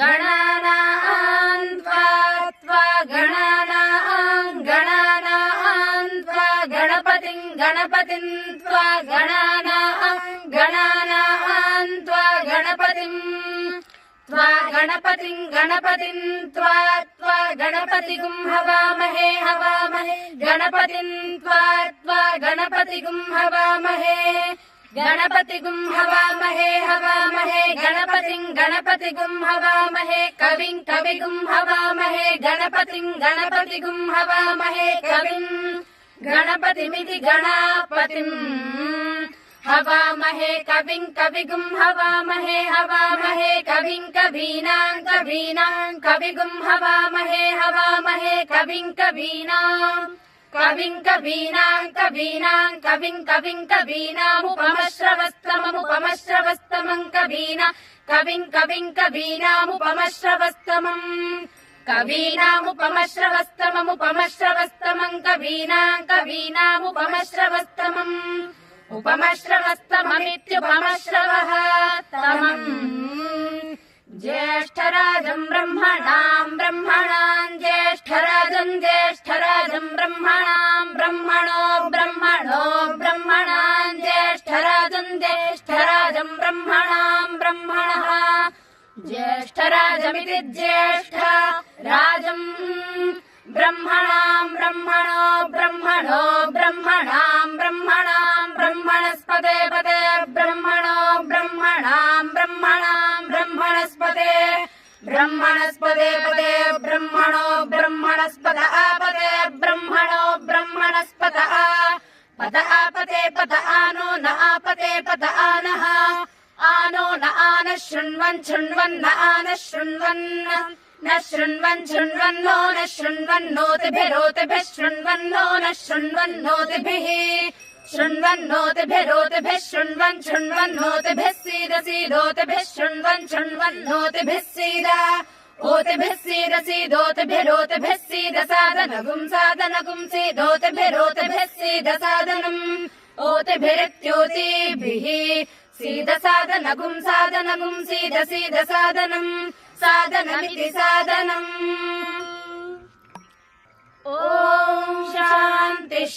गणानां त्वा गणानां त्वा गणपतिं त्वा गणानां त्वा गणपतिं त्वा गणपतिगुं हवामहे गणपतिं त्वा गणपतिगुं हवामहे गणपतिगुं हवामहे गणपतिगुं हवामहे कविगुं हवामहे गणपतिगुं हवामहे कविं गणपतिमिति गणापतिं हवामहे कविगुं हवामहे कविं कवीनां कविगुं हवामहे कविं कवीनामुपमश्रवस्तमं कवीनामुपमश्रवस्तमम् उपमश्रवस्तममित्युपमश्रवः तमम् ज्येष्ठराजं ब्रह्मणां ज्येष्ठराजं ब्रह्मणो ब्रह्मणां ज्येष्ठराजं ब्रह्मणः ज्येष्ठराजमिति ज्येष्ठ राजम् ब्रह्मणां ब्रह्मणस्पते पते ब्रह्मणस्पते पते ब्रह्मणस्पत आपते ब्रह्मणस्पत आपते पत आनो न आपते पत आनः आनो न आनः शृण्वन् आनः शृण्वन् न शृण्वन्नो न शृण्वन्नोतिभिः शृण्वन्नोतिभिः शृण्वन्नोतिभिः सीदोतिभिः शृण्वन्नोतिभिः सीद ओतिभिः सीदोतिभिरोतिभिः सीद सादनगुं सीदोतिभिरोतिभिः सीद सादनम् ओतिभिरित्योतिभिः सीद सादनगुं सीद सादनम् सादनमिति सादनम् ॐ शान्तिः